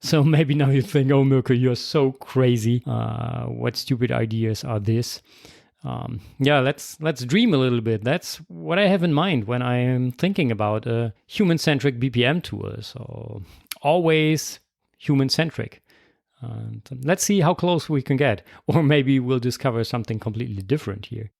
So maybe now you think, oh, Mirko, you're so crazy. What stupid ideas are this? Let's dream a little bit. That's what I have in mind when I am thinking about a human-centric BPM tool. So always human-centric. And let's see how close we can get. Or maybe we'll discover something completely different here.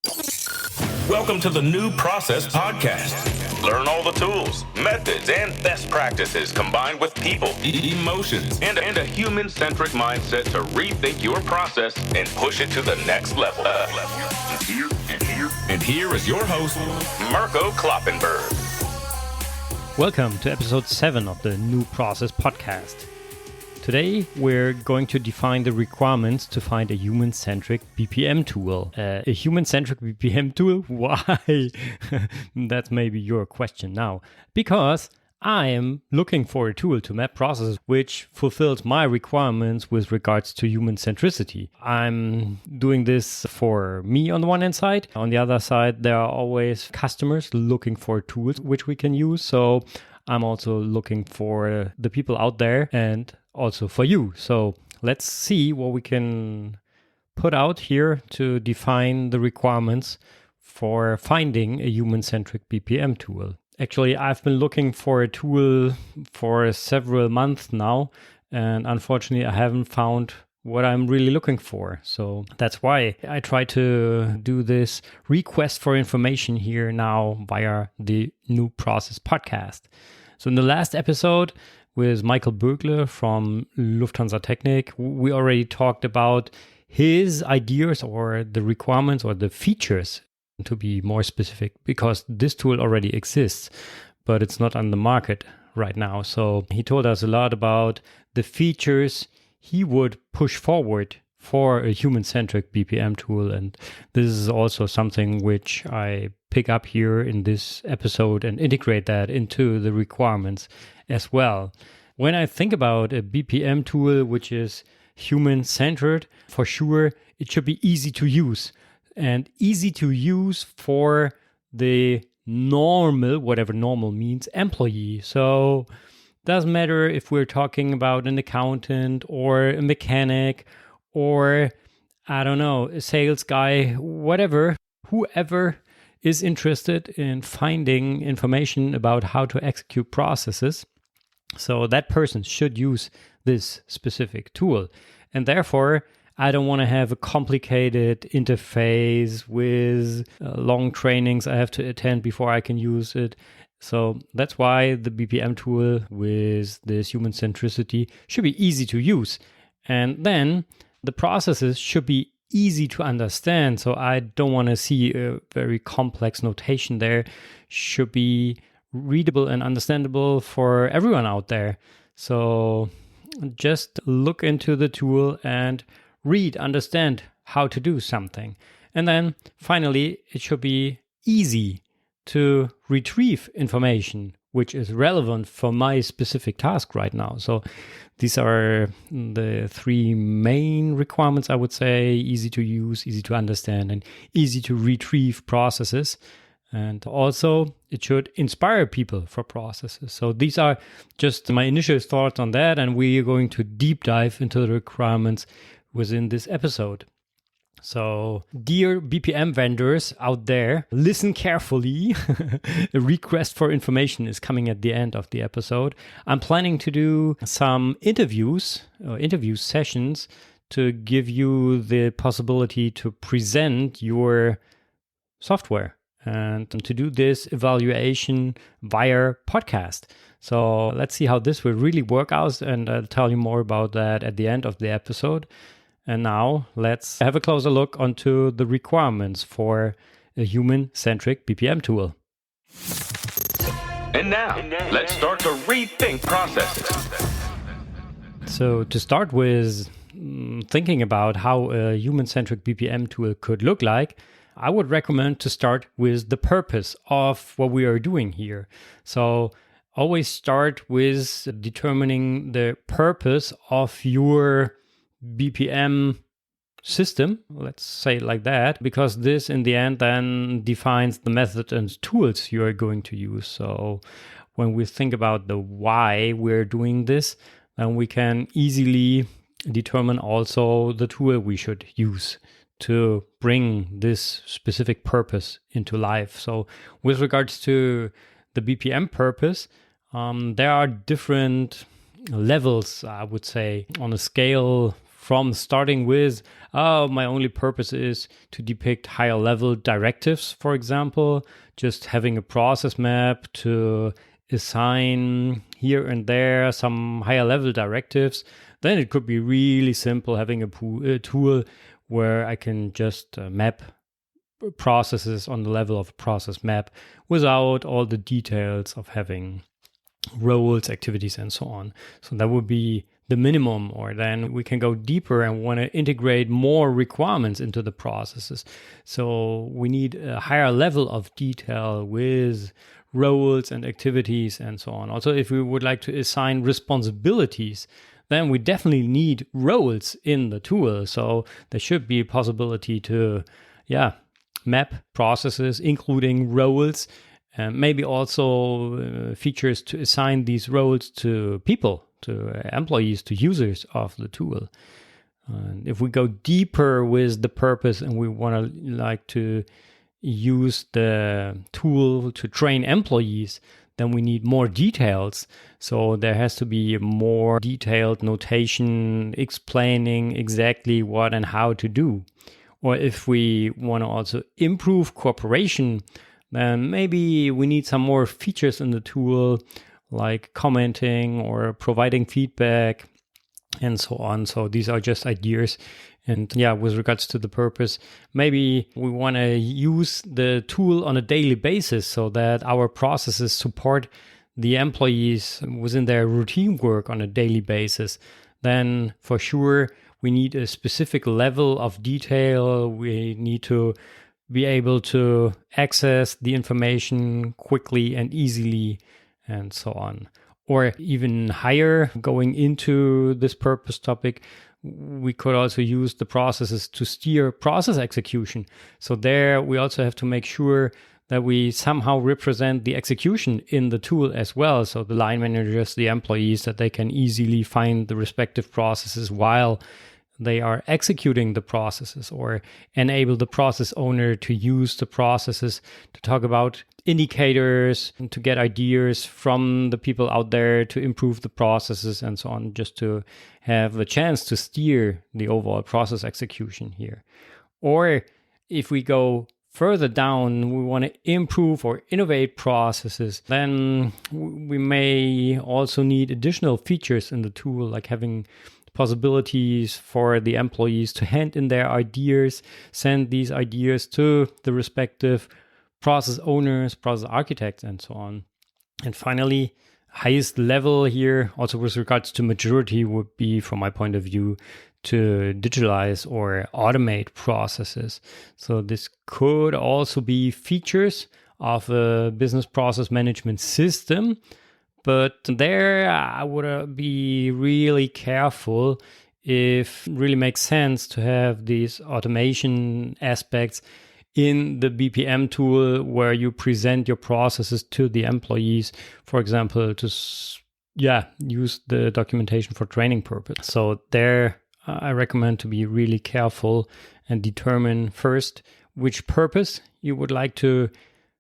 Welcome to the New Process Podcast. Learn all the tools, methods, and best practices combined with people, emotions, and a human-centric mindset to rethink your process and push it to the next level. And here is your host, Mirko Kloppenberg. Welcome to episode 7 of the New Process Podcast. Today, we're going to define the requirements to find a human-centric BPM tool. A human-centric BPM tool? Why? That's maybe your question now. Because I am looking for a tool to map processes which fulfills my requirements with regards to human centricity. I'm doing this for me on the one hand side. On the other side, there are always customers looking for tools which we can use. So I'm also looking for the people out there and also for you. So let's see what we can put out here to define the requirements for finding a human-centric BPM tool. Actually, I've been looking for a tool for several months now, and unfortunately, I haven't found what I'm really looking for. So that's why I try to do this request for information here now via the New Process Podcast. So in the last episode with Michael Bögler from Lufthansa Technik, we already talked about his ideas or the requirements or the features, to be more specific, because this tool already exists, but it's not on the market right now. So he told us a lot about the features he would push forward for a human-centric BPM tool. And this is also something which I pick up here in this episode and integrate that into the requirements as well. When I think about a BPM tool which is human-centered, for sure, it should be easy to use. And easy to use for the normal, whatever normal means, employee. So doesn't matter if we're talking about an accountant or a mechanic or, I don't know, a sales guy, whatever, whoever is interested in finding information about how to execute processes. So that person should use this specific tool. And therefore, I don't want to have a complicated interface with long trainings I have to attend before I can use it. So that's why the BPM tool with this human centricity should be easy to use. And then the processes should be easy to understand. So I don't want to see a very complex notation there. Should be readable and understandable for everyone out there. So just look into the tool and read, understand how to do something. And then finally, it should be easy to retrieve information which is relevant for my specific task right now. So these are the three main requirements, I would say: easy to use, easy to understand, and easy to retrieve processes. And also, it should inspire people for processes. So these are just my initial thoughts on that, and we are going to deep dive into the requirements within this episode. So, dear BPM vendors out there, listen carefully. A request for information is coming at the end of the episode. I'm planning to do some interview sessions to give you the possibility to present your software and to do this evaluation via podcast. So let's see how this will really work out, and I'll tell you more about that at the end of the episode. And now let's have a closer look onto the requirements for a human-centric BPM tool. And now, let's start to rethink processes. So to start with thinking about how a human-centric BPM tool could look like, I would recommend to start with the purpose of what we are doing here. So always start with determining the purpose of your BPM system, let's say it like that, because this in the end then defines the method and tools you are going to use. So when we think about the why we're doing this, then we can easily determine also the tool we should use to bring this specific purpose into life. So with regards to the BPM purpose, there are different levels, I would say, on a scale from starting with, my only purpose is to depict higher level directives, for example, just having a process map to assign here and there some higher level directives. Then it could be really simple having a tool where I can just map processes on the level of a process map without all the details of having roles, activities, and so on. So that would be the minimum, or then we can go deeper and want to integrate more requirements into the processes. So we need a higher level of detail with roles and activities and so on. Also, if we would like to assign responsibilities, then we definitely need roles in the tool. So there should be a possibility to, map processes, including roles, maybe also features to assign these roles to people, to employees, to users of the tool. And if we go deeper with the purpose and we want to use the tool to train employees, then we need more details. So there has to be more detailed notation explaining exactly what and how to do. Or if we want to also improve cooperation, then maybe we need some more features in the tool, like commenting or providing feedback and so on. So these are just ideas. And with regards to the purpose, maybe we want to use the tool on a daily basis so that our processes support the employees within their routine work on a daily basis. Then for sure, we need a specific level of detail. We need to be able to access the information quickly and easily and so on. Or even higher, going into this purpose topic, we could also use the processes to steer process execution. So there we also have to make sure that we somehow represent the execution in the tool as well. So the line managers, the employees, that they can easily find the respective processes while they are executing the processes, or enable the process owner to use the processes to talk about indicators and to get ideas from the people out there to improve the processes and so on, just to have the chance to steer the overall process execution here. Or if we go further down, we want to improve or innovate processes, then we may also need additional features in the tool, like having possibilities for the employees to hand in their ideas, send these ideas to the respective process owners, process architects, and so on. And finally, highest level here, also with regards to maturity, would be, from my point of view, to digitalize or automate processes. So this could also be features of a business process management system. But there I would be really careful if it really makes sense to have these automation aspects in the BPM tool where you present your processes to the employees, for example, to use the documentation for training purpose. So there I recommend to be really careful and determine first which purpose you would like to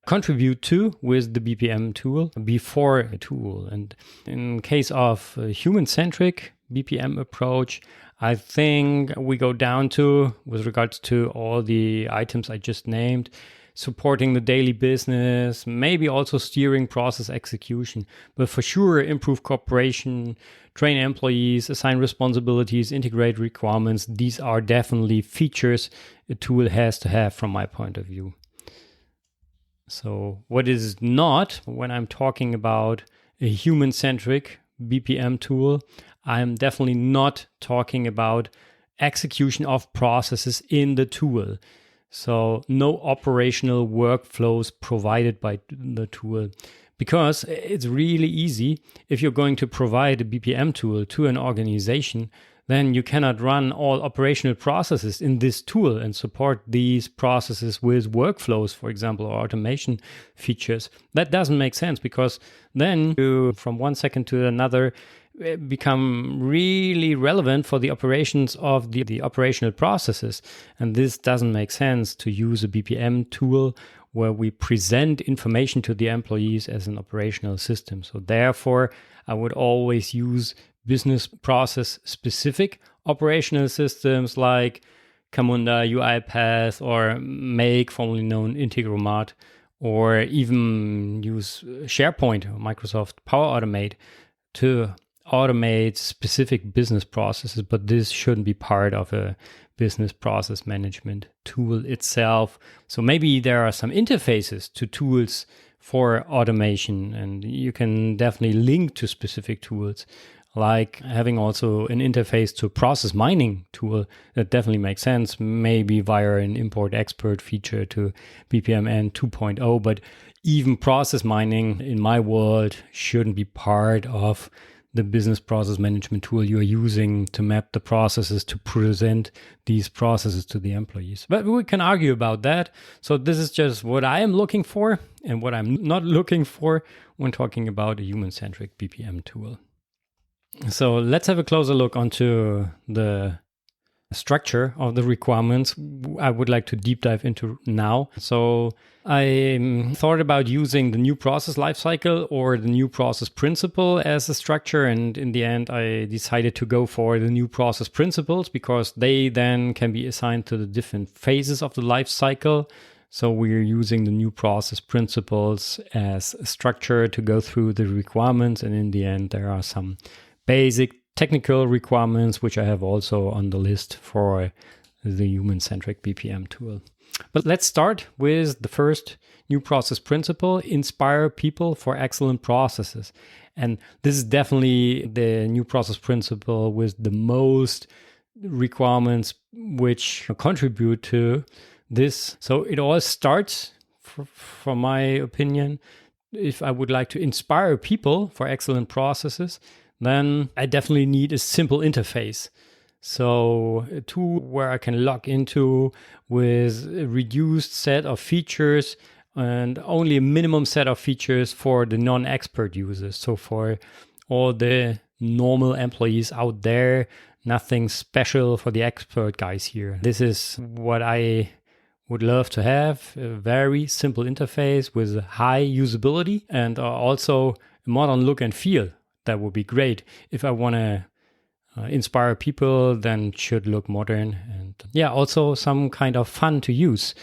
contribute to with the BPM tool before a tool. And in case of a human-centric BPM approach, I think we go down to, with regards to all the items I just named, supporting the daily business, maybe also steering process execution, but for sure improve cooperation, train employees, assign responsibilities, integrate requirements. These are definitely features a tool has to have from my point of view. So what is not, when I'm talking about a human-centric BPM tool, I'm definitely not talking about execution of processes in the tool. So no operational workflows provided by the tool, because it's really easy. If you're going to provide a BPM tool to an organization, then you cannot run all operational processes in this tool and support these processes with workflows, for example, or automation features. That doesn't make sense, because then you, from one second to another, become really relevant for the operations of the operational processes. And this doesn't make sense to use a BPM tool where we present information to the employees as an operational system. So therefore, I would always use business process specific operational systems like Camunda, UiPath, or Make, formerly known Integromat, or even use SharePoint or Microsoft Power Automate to automate specific business processes, but this shouldn't be part of a business process management tool itself. So maybe there are some interfaces to tools for automation, and you can definitely link to specific tools, like having also an interface to process mining tool. That definitely makes sense, maybe via an import-export feature to BPMN 2.0, but even process mining in my world shouldn't be part of the business process management tool you're using to map the processes to present these processes to the employees. But we can argue about that. So this is just what I am looking for and what I'm not looking for when talking about a human-centric BPM tool. So let's have a closer look onto the structure of the requirements I would like to deep dive into now. So I thought about using the new process lifecycle or the new process principle as a structure. And in the end, I decided to go for the new process principles because they then can be assigned to the different phases of the lifecycle. So we're using the new process principles as a structure to go through the requirements. And in the end, there are some basic technical requirements, which I have also on the list for the human-centric BPM tool. But let's start with the first new process principle: inspire people for excellent processes. And this is definitely the new process principle with the most requirements which contribute to this. So it all starts, from my opinion, if I would like to inspire people for excellent processes, then I definitely need a simple interface. So a tool where I can log into with a reduced set of features and only a minimum set of features for the non-expert users. So for all the normal employees out there, nothing special for the expert guys here. This is what I would love to have: a very simple interface with high usability and also a modern look and feel. That would be great. If I want to inspire people, then it should look modern and also some kind of fun to use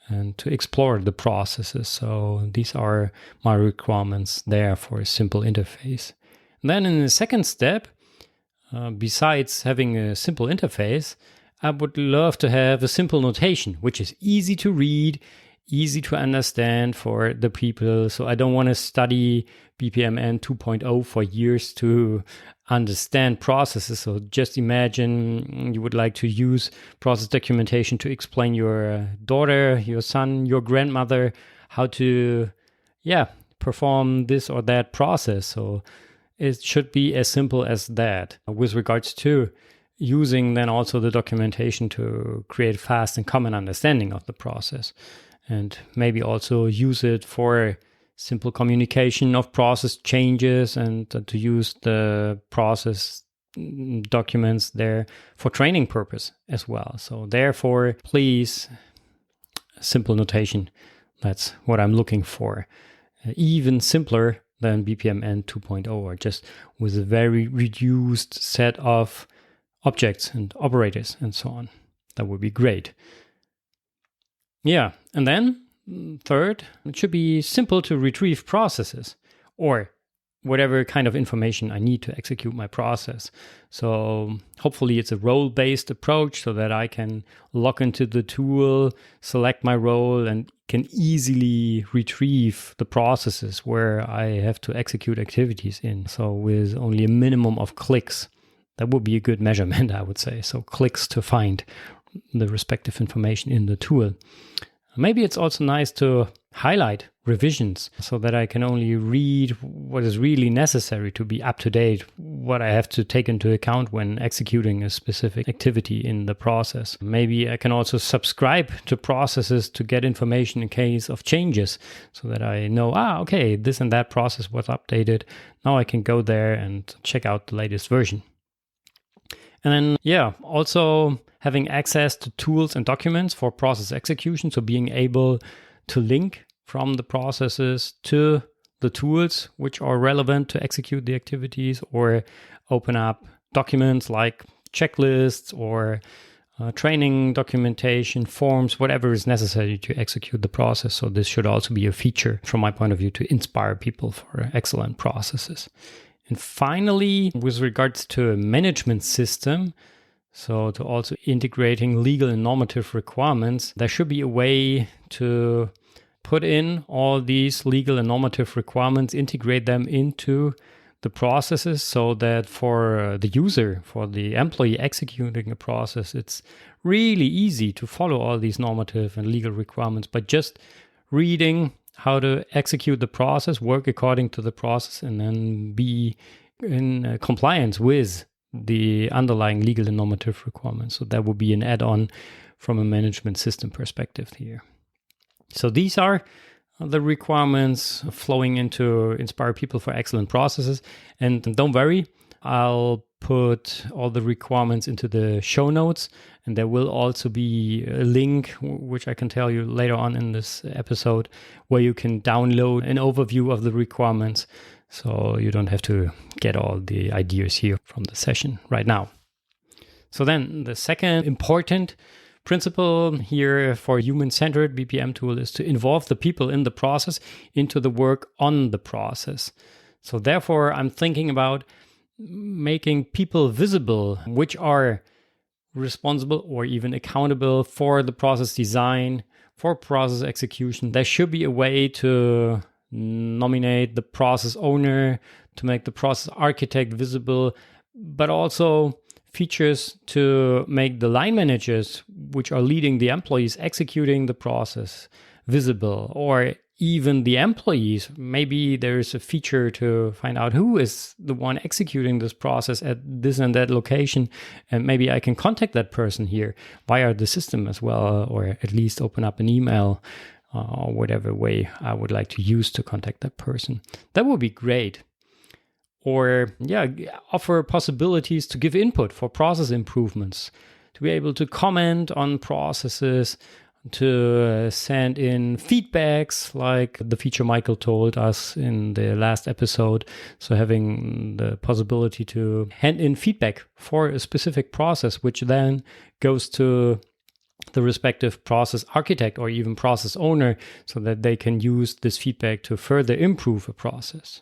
and to explore the processes. So these are my requirements there for a simple interface. And then in the second step, besides having a simple interface, I would love to have a simple notation, which is easy to read, easy to understand for the people. So I don't want to study BPMN 2.0 for years to understand processes. So just imagine you would like to use process documentation to explain your daughter, your son, your grandmother how to perform this or that process. So it should be as simple as that. With regards to using then also the documentation to create fast and common understanding of the process, and maybe also use it for simple communication of process changes and to use the process documents there for training purpose as well. So therefore, please, simple notation. That's what I'm looking for. Even simpler than BPMN 2.0, or just with a very reduced set of objects and operators and so on. That would be great. Yeah, and then third, it should be simple to retrieve processes or whatever kind of information I need to execute my process. So hopefully it's a role-based approach so that I can log into the tool, select my role, and can easily retrieve the processes where I have to execute activities in. So with only a minimum of clicks, that would be a good measurement, I would say. So clicks to find the respective information in the tool. Maybe it's also nice to highlight revisions so that I can only read what is really necessary to be up to date, what I have to take into account when executing a specific activity in the process. Maybe I can also subscribe to processes to get information in case of changes so that I know, okay, this and that process was updated. Now I can go there and check out the latest version. And then, also having access to tools and documents for process execution. So being able to link from the processes to the tools which are relevant to execute the activities, or open up documents like checklists or training documentation, forms, whatever is necessary to execute the process. So this should also be a feature from my point of view to inspire people for excellent processes. And finally, with regards to a management system, so to also integrating legal and normative requirements, there should be a way to put in all these legal and normative requirements, integrate them into the processes so that for the user, for the employee executing a process, it's really easy to follow all these normative and legal requirements by just reading how to execute the process, work according to the process, and then be in compliance with the underlying legal and normative requirements. So that would be an add-on from a management system perspective here. So these are the requirements flowing into inspire people for excellent processes. And don't worry, I'll put all the requirements into the show notes, and there will also be a link, which I can tell you later on in this episode, where you can download an overview of the requirements. So you don't have to get all the ideas here from the session right now. So then the second important principle here for human-centered BPM tool is to involve the people in the process into the work on the process. So therefore, I'm thinking about making people visible, which are responsible or even accountable for the process design, for process execution. There should be a way to nominate the process owner, to make the process architect visible, but also features to make the line managers, which are leading the employees executing the process, visible, or even the employees. Maybe there's a feature to find out who is the one executing this process at this and that location, and maybe I can contact that person here via the system as well, or at least open up an email or whatever way I would like to use to contact that person. That would be great. Or offer possibilities to give input for process improvements, to be able to comment on processes, to send in feedbacks like the feature Michael told us in the last episode. So having the possibility to hand in feedback for a specific process, which then goes to the respective process architect or even process owner, so that they can use this feedback to further improve a process.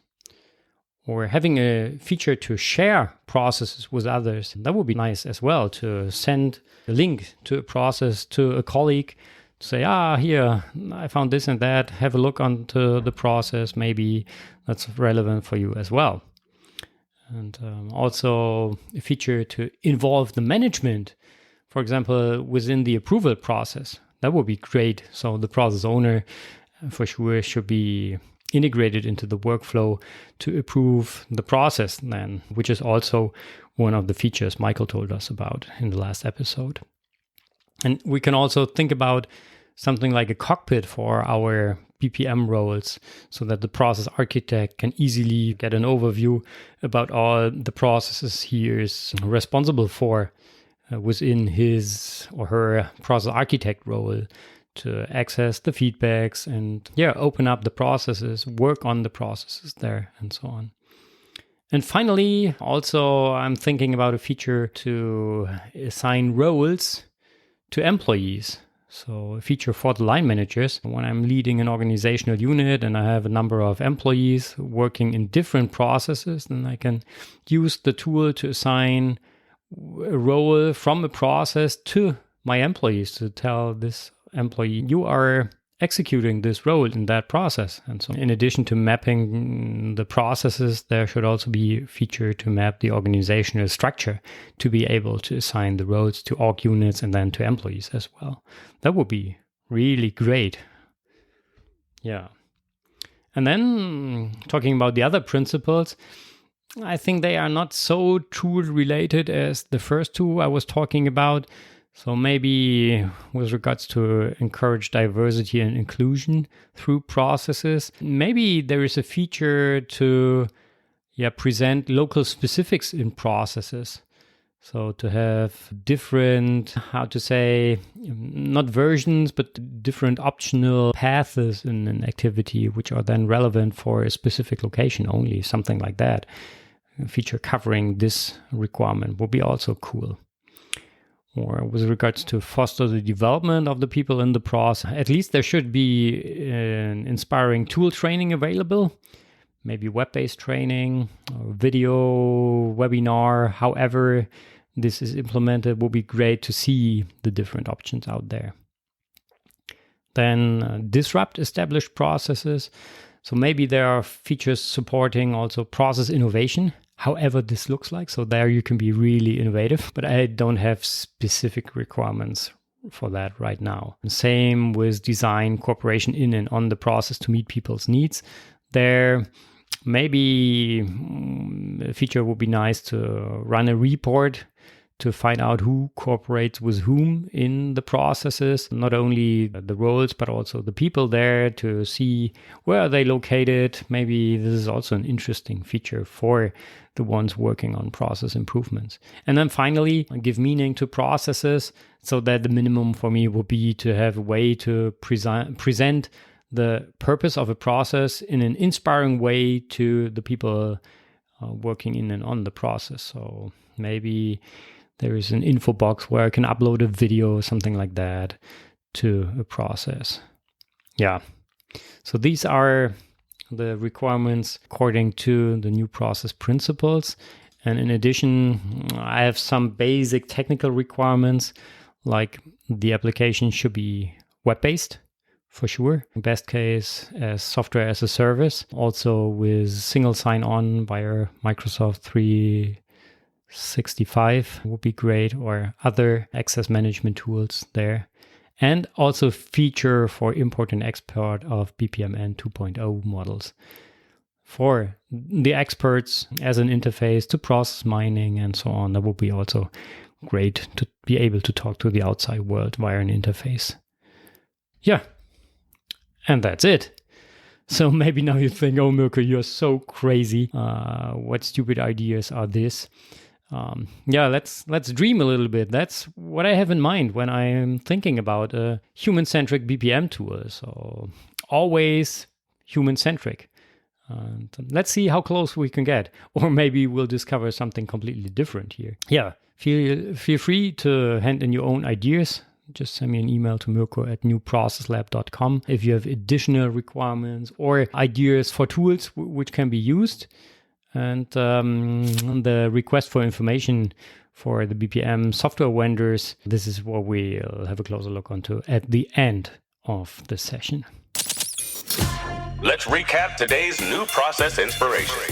Or having a feature to share processes with others. That would be nice as well, to send a link to a process to a colleague, to say, here, I found this and that, have a look onto the process, maybe that's relevant for you as well. And also a feature to involve the management, for example, within the approval process. That would be great. So the process owner for sure should be integrated into the workflow to approve the process then, which is also one of the features Michael told us about in the last episode. And we can also think about something like a cockpit for our BPM roles, so that the process architect can easily get an overview about all the processes he is responsible for within his or her process architect role, to access the feedbacks and open up the processes, work on the processes there, and so on. And finally, also I'm thinking about a feature to assign roles to employees. So a feature for the line managers. When I'm leading an organizational unit and I have a number of employees working in different processes, then I can use the tool to assign a role from a process to my employees, to tell this employee, you are executing this role in that process. And so in addition to mapping the processes, there should also be a feature to map the organizational structure to be able to assign the roles to org units and then to employees as well. That would be really great. Yeah. And then talking about the other principles, I think they are not so tool related as the first two I was talking about. So maybe with regards to encourage diversity and inclusion through processes, maybe there is a feature to present local specifics in processes. So to have different, not versions, but different optional paths in an activity, which are then relevant for a specific location only, something like that. A feature covering this requirement would be also cool. Or with regards to foster the development of the people in the process, at least there should be an inspiring tool training available. Maybe web-based training, or video, webinar, however this is implemented, will be great to see the different options out there. Then disrupt established processes. So maybe there are features supporting also process innovation, however this looks like. So there you can be really innovative, but I don't have specific requirements for that right now. Same with design, cooperation in and on the process to meet people's needs. There, maybe a feature would be nice to run a report to find out who cooperates with whom in the processes, not only the roles, but also the people there, to see where are they located. Maybe this is also an interesting feature for the ones working on process improvements. And then finally, give meaning to processes, so that the minimum for me would be to have a way to present the purpose of a process in an inspiring way to the people working in and on the process. So maybe there is an info box where I can upload a video, something like that, to a process. Yeah. So these are the requirements according to the new process principles. And in addition, I have some basic technical requirements, like the application should be web-based, for sure. In best case, as software as a service, also with single sign-on via Microsoft 365 would be great, or other access management tools there. And also feature for import and export of BPM 2.0 models for the experts as an interface to process mining and so on. That would be also great to be able to talk to the outside world via an interface. Yeah. And that's it. So maybe now you think, oh, Mirko, you're so crazy. What stupid ideas are this? Let's dream a little bit. That's what I have in mind when I'm thinking about a human-centric BPM tool. So always human-centric. Let's see how close we can get. Or maybe we'll discover something completely different here. Yeah, feel free to hand in your own ideas. Just send me an email to mirko@newprocesslab.com if you have additional requirements or ideas for tools which can be used. And the request for information for the BPM software vendors, this is what we'll have a closer look onto at the end of the session. Let's recap today's new process inspiration.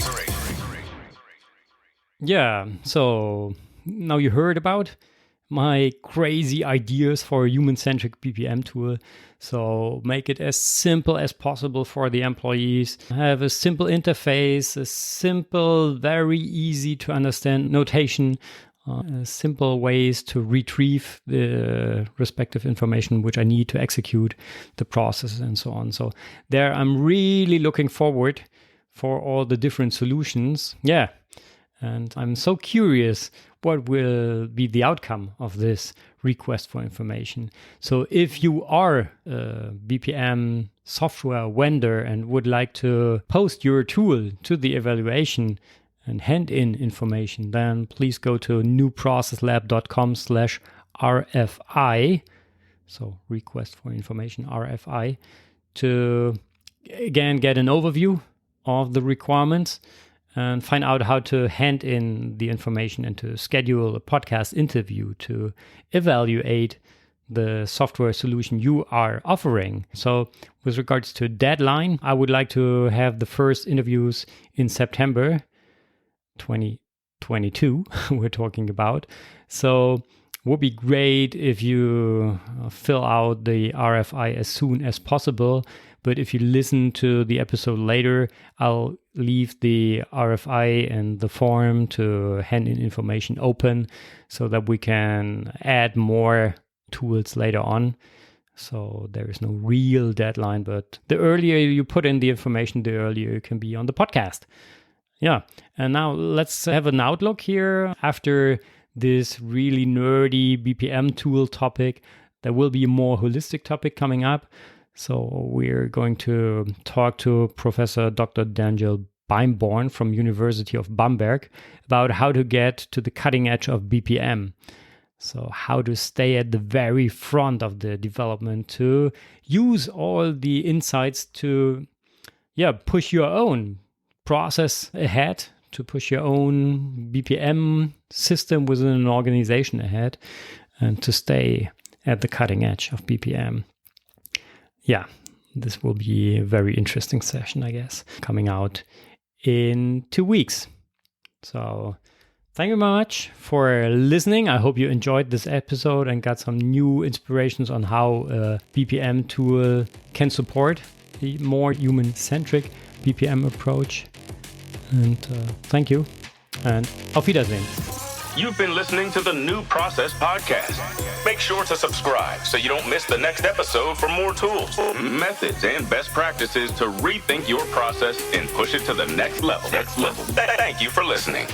Yeah, so now you heard about my crazy ideas for a human-centric BPM tool. So make it as simple as possible for the employees. Have a simple interface, a simple, very easy to understand notation, simple ways to retrieve the respective information which I need to execute the process and so on. So there I'm really looking forward for all the different solutions. Yeah. And I'm so curious what will be the outcome of this request for information. So if you are a BPM software vendor and would like to post your tool to the evaluation and hand in information, then please go to newprocesslab.com/RFI. So request for information, RFI, to again get an overview of the requirements and find out how to hand in the information and to schedule a podcast interview to evaluate the software solution you are offering. So with regards to deadline, I would like to have the first interviews in September 2022, we're talking about. So Would be great if you fill out the RFI as soon as possible. But if you listen to the episode later, I'll leave the RFI and the form to hand in information open so that we can add more tools later on. So there is no real deadline, but the earlier you put in the information, the earlier you can be on the podcast. Yeah. And now let's have an outlook here. After this really nerdy BPM tool topic, there will be a more holistic topic coming up. So we're going to talk to Professor Dr. Daniel Beimborn from University of Bamberg about how to get to the cutting edge of BPM. So how to stay at the very front of the development, to use all the insights to push your own process ahead, to push your own BPM system within an organization ahead, and to stay at the cutting edge of BPM. Yeah, this will be a very interesting session, I guess, coming out in 2 weeks. So thank you very much for listening. I hope you enjoyed this episode and got some new inspirations on how a BPM tool can support the more human-centric BPM approach. And thank you, and auf Wiedersehen. You've been listening to the New Process Podcast. Make sure to subscribe so you don't miss the next episode for more tools, methods, and best practices to rethink your process and push it to the next level. Thank you for listening.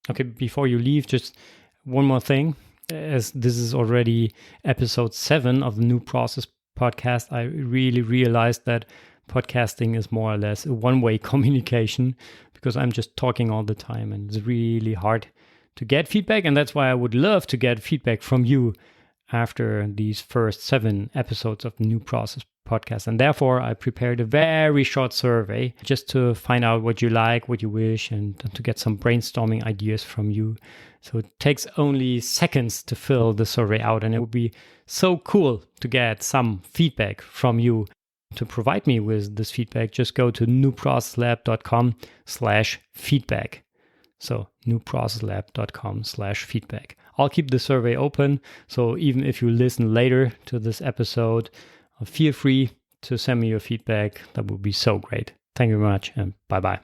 Okay, before you leave, just one more thing. As this is already episode 7 of the New Process Podcast, I really realized that podcasting is more or less a one-way communication, because I'm just talking all the time and it's really hard to get feedback. And that's why I would love to get feedback from you after these first 7 episodes of the New Process Podcast. And therefore, I prepared a very short survey just to find out what you like, what you wish, and to get some brainstorming ideas from you. So it takes only seconds to fill the survey out, and it would be so cool to get some feedback from you. To provide me with this feedback, just go to newprocesslab.com/feedback. So newprocesslab.com/feedback. I'll keep the survey open. So even if you listen later to this episode, feel free to send me your feedback. That would be so great. Thank you very much, and bye-bye.